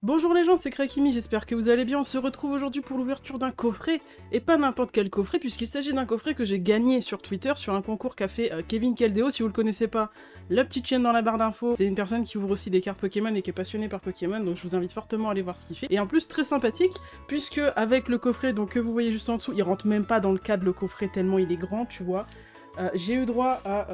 Bonjour les gens, c'est Krakimi, j'espère que vous allez bien. On se retrouve aujourd'hui pour l'ouverture d'un coffret, et pas n'importe quel coffret, puisqu'il s'agit d'un coffret que j'ai gagné sur Twitter, sur un concours qu'a fait Kevin Keldeo. Si vous le connaissez pas, la petite chaîne dans la barre d'infos, c'est une personne qui ouvre aussi des cartes Pokémon et qui est passionnée par Pokémon, donc je vous invite fortement à aller voir ce qu'il fait. Et en plus, très sympathique, puisque avec le coffret donc que vous voyez juste en dessous, il rentre même pas dans le cadre le coffret tellement il est grand, tu vois. J'ai eu droit à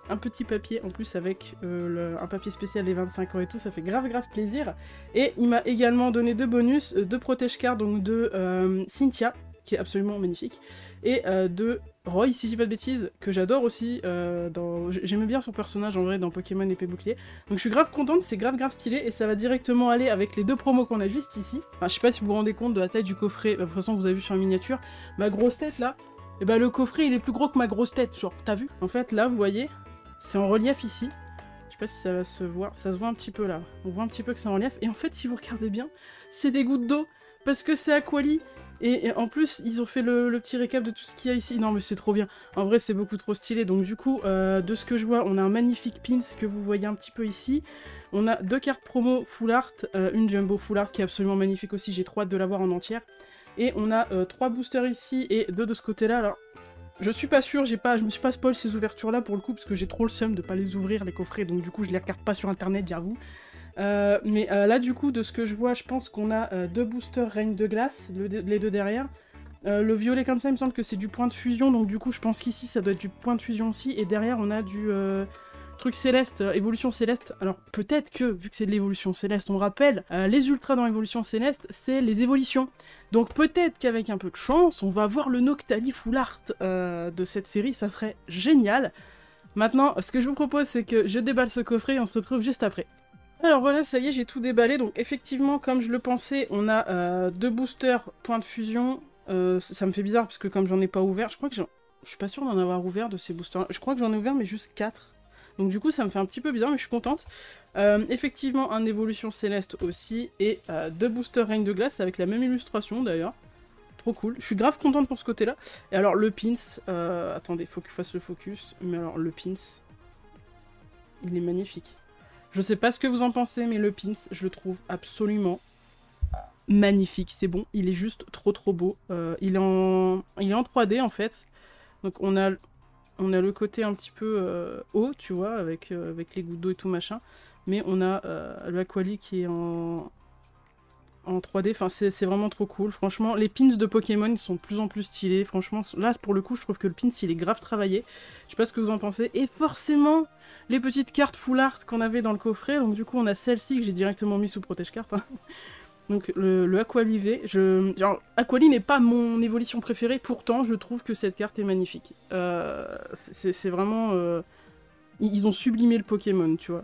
un petit papier, en plus avec un papier spécial des 25 ans et tout, ça fait grave plaisir. Et il m'a également donné deux bonus, deux protège-cartes, donc de Cynthia, qui est absolument magnifique, et de Roy, si je dis pas de bêtises, que j'adore aussi, j'aimais bien son personnage en vrai dans Pokémon Épée Bouclier. Donc je suis grave contente, c'est grave stylé, et ça va directement aller avec les deux promos qu'on a juste ici. Enfin, je sais pas si vous vous rendez compte de la taille du coffret, de toute façon vous avez vu sur la miniature, ma grosse tête là, et bah le coffret il est plus gros que ma grosse tête, genre t'as vu? En fait là vous voyez, c'est en relief ici. Je sais pas si ça va se voir, ça se voit un petit peu là. On voit un petit peu que c'est en relief, et en fait si vous regardez bien, c'est des gouttes d'eau, parce que c'est Aquali. Et en plus, ils ont fait le petit récap de tout ce qu'il y a ici. Non mais c'est trop bien. En vrai c'est beaucoup trop stylé. Donc du coup, de ce que je vois, on a un magnifique pins que vous voyez un petit peu ici. On a deux cartes promo full art, une jumbo full art qui est absolument magnifique aussi, j'ai trop hâte de la voir en entière. Et on a 3 boosters ici et 2 de ce côté-là. Alors, je suis pas sûre, je me suis pas spoil ces ouvertures-là pour le coup, parce que j'ai trop le seum de pas les ouvrir, les coffrets, donc du coup je les regarde pas sur internet, j'avoue. Mais là du coup, de ce que je vois, je pense qu'on a 2 boosters Reine de Glace, les deux derrière. Le violet comme ça, il me semble que c'est du point de fusion, donc du coup je pense qu'ici ça doit être du point de fusion aussi, et derrière on a du truc céleste, évolution céleste. Alors peut-être que, vu que c'est de l'évolution céleste, on rappelle, les ultras dans l'évolution céleste, c'est les évolutions. Donc peut-être qu'avec un peu de chance, on va avoir le Noctali full art de cette série, ça serait génial. Maintenant, ce que je vous propose, c'est que je déballe ce coffret et on se retrouve juste après. Alors voilà, ça y est, j'ai tout déballé. Donc effectivement, comme je le pensais, on a 2 boosters point de fusion. Ça me fait bizarre parce que comme j'en ai pas ouvert, je crois que je suis pas sûre d'en avoir ouvert de ces boosters. Je crois que j'en ai ouvert mais juste 4. Donc du coup ça me fait un petit peu bizarre mais je suis contente. Effectivement un évolution céleste aussi et 2 boosters Reine de Glace avec la même illustration d'ailleurs. Trop cool. Je suis grave contente pour ce côté là. Et alors le pins, attendez, faut que je fasse le focus. Mais alors le pins, il est magnifique. Je sais pas ce que vous en pensez mais le pins je le trouve absolument magnifique. C'est bon, il est juste trop beau. Il est en 3D en fait. Donc on a le côté un petit peu haut, tu vois, avec les gouttes d'eau et tout machin. Mais on a le Aquali qui est en 3D. Enfin, c'est vraiment trop cool. Franchement, les pins de Pokémon ils sont de plus en plus stylés. Franchement, là, pour le coup, je trouve que le pins, il est grave travaillé. Je sais pas ce que vous en pensez. Et forcément, les petites cartes full art qu'on avait dans le coffret. Donc du coup, on a celle-ci que j'ai directement mis sous protège-carte. Hein. Donc le Aquali V, genre, Aquali n'est pas mon évolution préférée, pourtant je trouve que cette carte est magnifique. C'est vraiment... Ils ont sublimé le Pokémon, tu vois.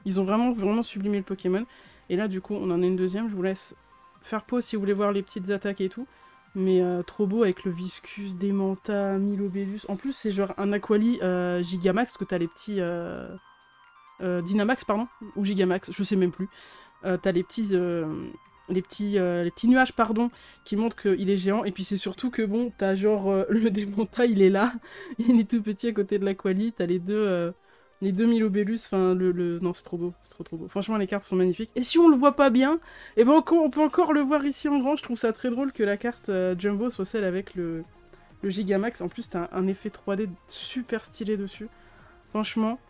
Ils ont vraiment sublimé le Pokémon. Et là du coup on en a une deuxième, je vous laisse faire pause si vous voulez voir les petites attaques et tout. Mais trop beau avec le Viscus, Démenta, Milobellus. En plus c'est genre un Aquali Gigamax, que t'as les petits... Dynamax pardon, ou Gigamax, je sais même plus. T'as les petits nuages, pardon, qui montrent qu'il est géant, et puis c'est surtout que, bon, t'as genre, le Démenta, il est là, il est tout petit à côté de l'Aquali, t'as les deux Milobellus, enfin, non, c'est trop beau, c'est trop beau. Franchement, les cartes sont magnifiques, et si on le voit pas bien, et ben on peut encore le voir ici en grand. Je trouve ça très drôle que la carte Jumbo soit celle avec le Gigamax. En plus, t'as un effet 3D super stylé dessus. Franchement,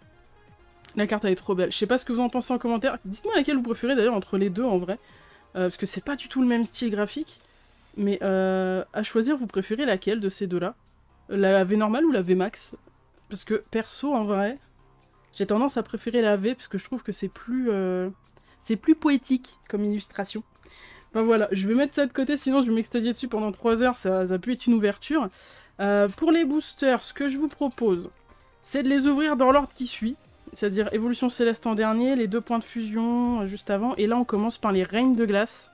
la carte elle est trop belle. Je sais pas ce que vous en pensez en commentaire. Dites-moi laquelle vous préférez d'ailleurs entre les deux en vrai. Parce que c'est pas du tout le même style graphique. Mais à choisir, vous préférez laquelle de ces deux-là? La V normale ou la V max? Parce que perso, en vrai, j'ai tendance à préférer la V parce que je trouve que c'est plus poétique comme illustration. Enfin voilà, je vais mettre ça de côté, sinon je vais m'extasier dessus pendant 3 heures, ça peut être une ouverture. Pour les boosters, ce que je vous propose, c'est de les ouvrir dans l'ordre qui suit. C'est-à-dire évolution céleste en dernier, les 2 points de fusion juste avant, et là on commence par les Reines de Glace.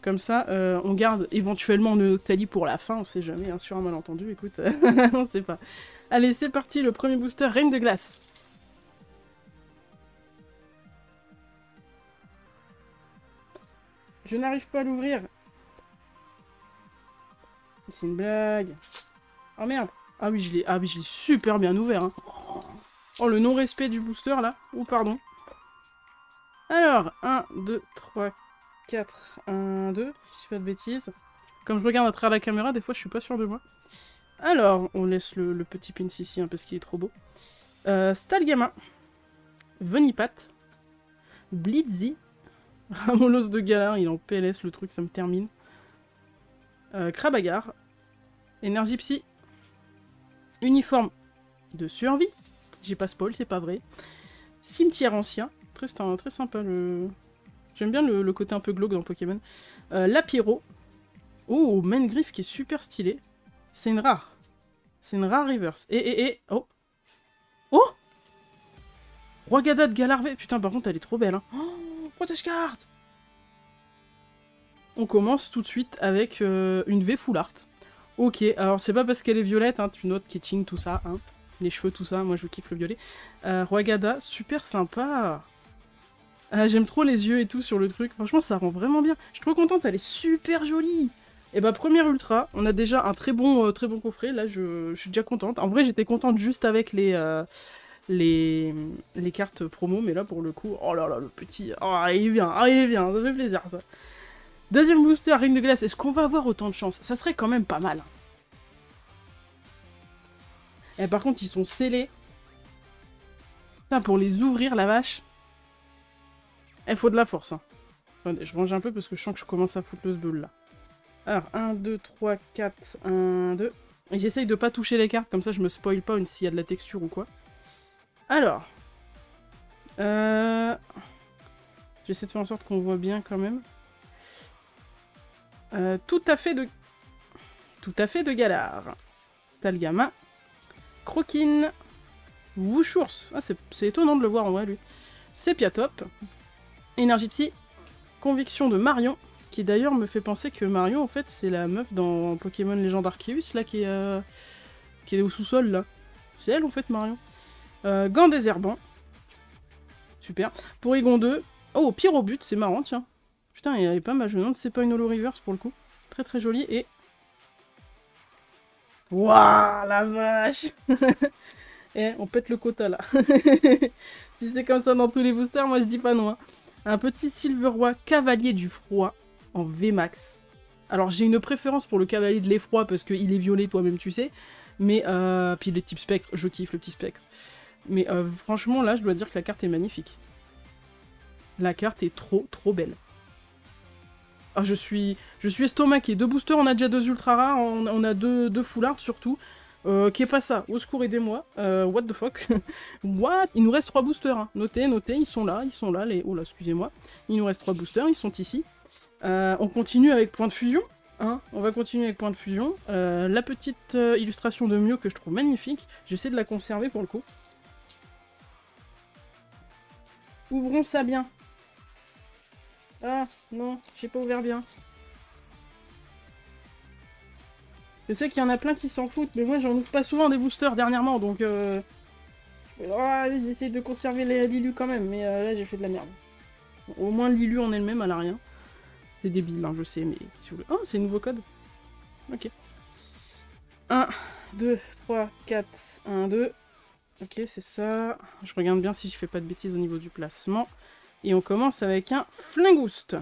Comme ça, on garde éventuellement nos Noctali pour la fin, on sait jamais, hein, sur un malentendu, écoute, on sait pas. Allez, c'est parti, le premier booster, Reine de Glace. Je n'arrive pas à l'ouvrir. C'est une blague. Oh merde. Ah oui, je l'ai super bien ouvert, hein. Oh, le non-respect du booster, là. Oh, pardon. Alors, 1, 2, 3, 4, 1, 2. Je dis pas de bêtises. Comme je regarde à travers la caméra, des fois je suis pas sûre de moi. Alors, on laisse le petit pins ici, hein, parce qu'il est trop beau. Stalgama. Venipat. Blitzy. Ramolos de Galar, il est en PLS le truc, ça me termine. Krabagar. Énergie Psy. Uniforme de survie. J'ai pas spoil, c'est pas vrai. Cimetière ancien. Très sympa le... J'aime bien le côté un peu glauque dans Pokémon. Lapiro. Oh, Mangriff qui est super stylé. C'est une rare. C'est une rare reverse. Oh. Oh Roigada de Galarvé. Putain, par contre, elle est trop belle. Hein. Oh, protège carte. On commence tout de suite avec une V full art. Ok, alors c'est pas parce qu'elle est violette, hein, tu notes Ketching, tout ça, hein, les cheveux, tout ça, moi je kiffe le violet. Roigada, super sympa. J'aime trop les yeux et tout sur le truc, franchement ça rend vraiment bien. Je suis trop contente, elle est super jolie. Et bah première ultra, on a déjà un très bon coffret, là je suis déjà contente. En vrai j'étais contente juste avec les cartes promo, mais là pour le coup, oh là là le petit, oh il est bien, ça fait plaisir ça. Deuxième booster, Ring de glace, est-ce qu'on va avoir autant de chance? Ça serait quand même pas mal. Et par contre, ils sont scellés. Putain, pour les ouvrir, la vache. Il faut de la force. Hein. Attendez, je range un peu parce que je sens que je commence à foutre le sbeul là. Alors, 1, 2, 3, 4, 1, 2. Et j'essaye de pas toucher les cartes, comme ça je me spoil pas s'il y a de la texture ou quoi. Alors. J'essaie de faire en sorte qu'on voit bien quand même. Tout à fait de Galar. Stalgama. Croquine. Wushours. Ah, c'est étonnant de le voir en vrai, lui. Sepiatop. Énergie Psy. Conviction de Marion. Qui d'ailleurs me fait penser que Marion, en fait, c'est la meuf dans Pokémon Légende Arceus, là, qui est au sous-sol, là. C'est elle, en fait, Marion. Gant désherbant. Super. Porygon 2. Oh, Pyrobut, c'est marrant, tiens. Putain, elle est pas mal, je me demande si c'est pas une holo reverse pour le coup. Très très jolie et... Waouh, la vache. Eh, on pète le quota là. Si c'est comme ça dans tous les boosters, moi je dis pas non. Hein. Un petit Silveroy Cavalier du Froid en VMAX. Alors j'ai une préférence pour le Cavalier de l'Effroi parce qu'il est violet, toi-même tu sais. Mais, puis les types spectre, je kiffe le petit spectre. Mais franchement là, je dois dire que la carte est magnifique. La carte est trop belle. Ah, je suis estomaqué. 2 boosters, on a déjà 2 ultra rares, on a 2 full art surtout. Qui est pas ça, au secours, aidez-moi. What the fuck. What? Il nous reste 3 boosters. Hein. Notez, ils sont là, les... Oh là, excusez-moi. Il nous reste 3 boosters, ils sont ici. On continue avec point de fusion. Hein. On va continuer avec point de fusion. La petite illustration de Mew que je trouve magnifique. J'essaie de la conserver pour le coup. Ouvrons ça bien. Ah, non, j'ai pas ouvert bien. Je sais qu'il y en a plein qui s'en foutent, mais moi j'en ouvre pas souvent des boosters dernièrement, donc j'essaie de conserver les Lilu quand même, mais là j'ai fait de la merde. Bon, au moins Lilu en elle-même, elle a rien. C'est débile, hein, je sais, mais si vous voulez... Oh, c'est nouveau code. Ok. 1, 2, 3, 4, 1, 2. Ok, c'est ça. Je regarde bien si je fais pas de bêtises au niveau du placement. Et on commence avec un Flingoost.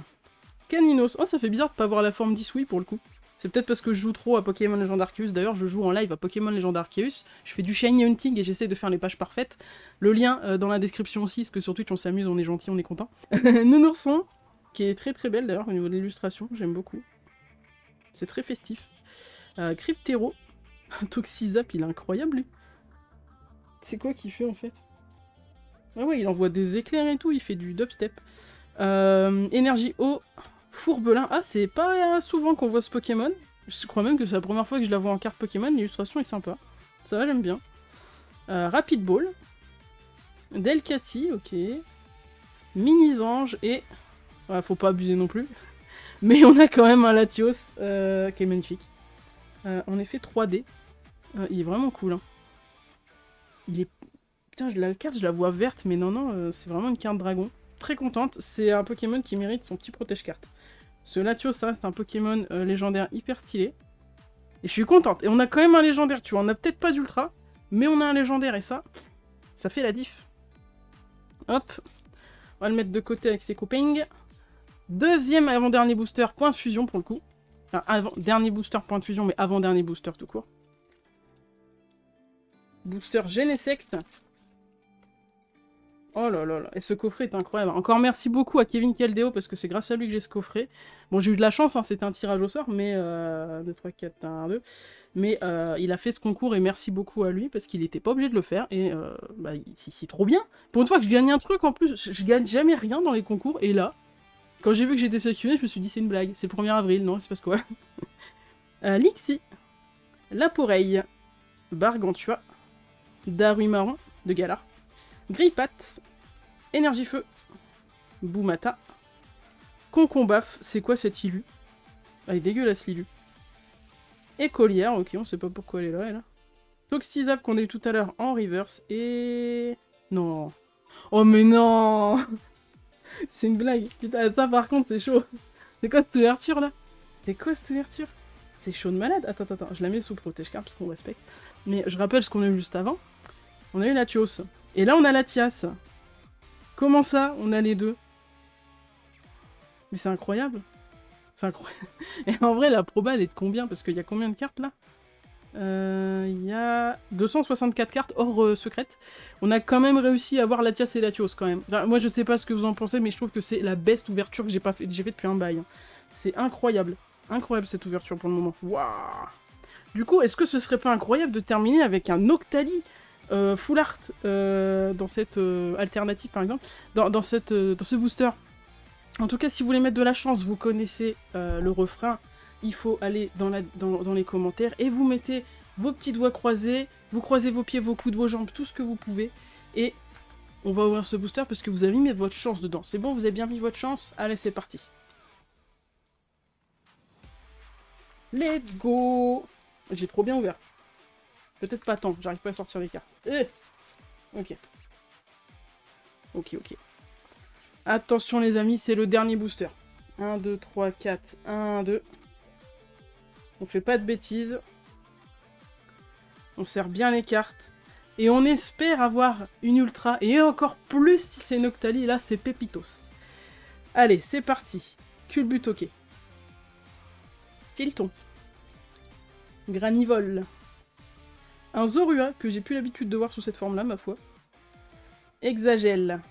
Caninos. Oh, ça fait bizarre de pas avoir la forme d'Isui pour le coup. C'est peut-être parce que je joue trop à Pokémon Légende Arceus. D'ailleurs, je joue en live à Pokémon Légende Arceus. Je fais du Shiny Hunting et j'essaie de faire les pages parfaites. Le lien dans la description aussi, parce que sur Twitch on s'amuse, on est gentil, on est content. Nounourson, qui est très belle d'ailleurs au niveau de l'illustration, j'aime beaucoup. C'est très festif. Cryptero. Toxizap, il est incroyable lui. C'est quoi qu'il fait en fait? Ah ouais, il envoie des éclairs et tout, il fait du dubstep. Énergie eau, Fourbelin. Ah, c'est pas souvent qu'on voit ce Pokémon. Je crois même que c'est la première fois que je la vois en carte Pokémon, l'illustration est sympa. Ça va, j'aime bien. Rapid Ball. Delcatty, ok. Mini-Zange et... Ouais, faut pas abuser non plus. Mais on a quand même un Latios qui est magnifique. En effet 3D. Il est vraiment cool. Hein. Il est... Putain, la carte, je la vois verte, mais non, c'est vraiment une carte dragon. Très contente, c'est un Pokémon qui mérite son petit protège-carte. Ce Latios, ça reste un Pokémon légendaire hyper stylé. Et je suis contente. Et on a quand même un légendaire, tu vois. On a peut-être pas d'ultra, mais on a un légendaire, et ça fait la diff. Hop. On va le mettre de côté avec ses copains. Deuxième avant-dernier booster, point de fusion pour le coup. Enfin, dernier booster, point de fusion, mais avant-dernier booster tout court. Booster Genesect. Oh là là là, et ce coffret est incroyable. Encore merci beaucoup à Kevin Caldeo, parce que c'est grâce à lui que j'ai ce coffret. Bon, j'ai eu de la chance, hein, c'était un tirage au sort, mais... 2, 3, 4, 1, 2. Mais il a fait ce concours, et merci beaucoup à lui, parce qu'il n'était pas obligé de le faire, et bah, c'est trop bien. Pour une fois que je gagne un truc, en plus, je gagne jamais rien dans les concours, et là, quand j'ai vu que j'étais sélectionné, je me suis dit c'est une blague, c'est le 1er avril, non, c'est parce quoi. Lixi, Laporeille, Bargantua, Darui Marron, de Galar, Grippat, Énergie Feu, Boumata, Concombaf, c'est quoi cette Ilu? Elle est dégueulasse l'Ilu. Écolière, ok, on sait pas pourquoi elle est là, elle. Toxizap qu'on a eu tout à l'heure en reverse, et... Non. Oh mais non. C'est une blague. Putain, ça par contre c'est chaud. C'est quoi cette ouverture là? C'est quoi cette ouverture? C'est chaud de malade. Attends, je la mets sous protège carte parce qu'on respecte. Mais je rappelle ce qu'on a eu juste avant. On a eu Latios. Et là on a Latias. Comment ça on a les deux? Mais c'est incroyable. C'est incroyable. Et en vrai la proba elle est de combien? Parce qu'il y a combien de cartes là? Il y a 264 cartes hors secrète. On a quand même réussi à avoir Latias et Latios quand même. Enfin, moi je sais pas ce que vous en pensez, mais je trouve que c'est la best ouverture que j'ai fait depuis un bail. C'est incroyable. Incroyable cette ouverture pour le moment. Waouh. Du coup, est-ce que ce serait pas incroyable de terminer avec un Octali full art dans cette alternative par exemple, dans ce booster? En tout cas, si vous voulez mettre de la chance, vous connaissez le refrain. Il faut aller dans les commentaires et vous mettez vos petits doigts croisés, vous croisez vos pieds, vos coudes, vos jambes, tout ce que vous pouvez. Et on va ouvrir ce booster parce que vous avez mis votre chance dedans. C'est bon, vous avez bien mis votre chance? Allez, c'est parti. Let's go! J'ai trop bien ouvert. Peut-être pas tant, j'arrive pas à sortir les cartes. Ok. Ok. Attention les amis, c'est le dernier booster. 1, 2, 3, 4, 1, 2... On fait pas de bêtises. On serre bien les cartes. Et on espère avoir une ultra. Et encore plus si c'est une Octali. Là, c'est Pépitos. Allez, c'est parti. Culbutoke. Tilton. Granivole. Un Zorua, que j'ai plus l'habitude de voir sous cette forme-là, ma foi. Exagel.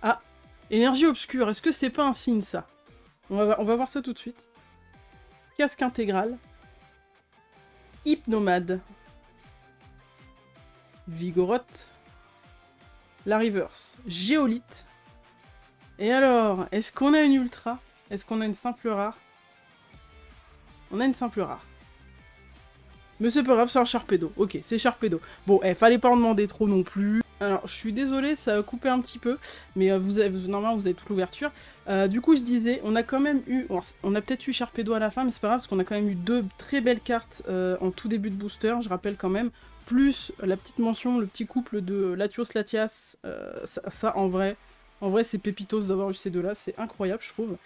Ah, énergie obscure. Est-ce que c'est pas un signe, ça? On va voir ça tout de suite. Casque intégral. Hypnomade. Vigoroth. La reverse. Géolite. Et alors, est-ce qu'on a une ultra? Est-ce qu'on a une simple rare? On a une simple rare. Mais c'est pas grave, c'est un Sharpedo. Ok, c'est Sharpedo. Bon, fallait pas en demander trop non plus. Alors, je suis désolée, ça a coupé un petit peu, mais normalement, vous avez toute l'ouverture. Du coup, je disais, on a quand même eu... On a peut-être eu Sharpedo à la fin, mais c'est pas grave, parce qu'on a quand même eu 2 très belles cartes en tout début de booster, je rappelle quand même. Plus la petite mention, le petit couple de Latios-Latias. Ça, en vrai c'est pépitos d'avoir eu ces deux-là. C'est incroyable, je trouve.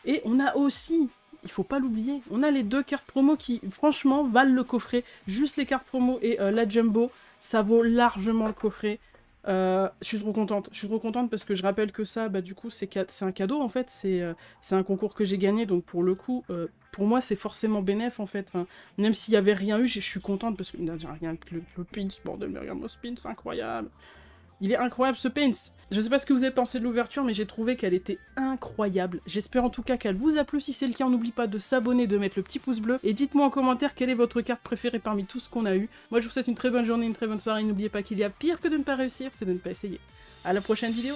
Et on a aussi... Il faut pas l'oublier, on a les 2 cartes promo qui, franchement, valent le coffret. Juste les cartes promo et la Jumbo, ça vaut largement le coffret. Je suis trop contente parce que je rappelle que ça, bah du coup, c'est un cadeau, en fait. C'est un concours que j'ai gagné, donc pour le coup, pour moi, c'est forcément bénéf, en fait. Enfin, même s'il y avait rien eu, je suis contente parce que... Rien que le pins, bordel, mais regarde-moi ce pins, c'est incroyable. Il est incroyable ce pins. Je sais pas ce que vous avez pensé de l'ouverture, mais j'ai trouvé qu'elle était incroyable. J'espère en tout cas qu'elle vous a plu. Si c'est le cas, n'oubliez pas de s'abonner, de mettre le petit pouce bleu. Et dites-moi en commentaire quelle est votre carte préférée parmi tout ce qu'on a eu. Moi, je vous souhaite une très bonne journée, une très bonne soirée. N'oubliez pas qu'il y a pire que de ne pas réussir, c'est de ne pas essayer. À la prochaine vidéo.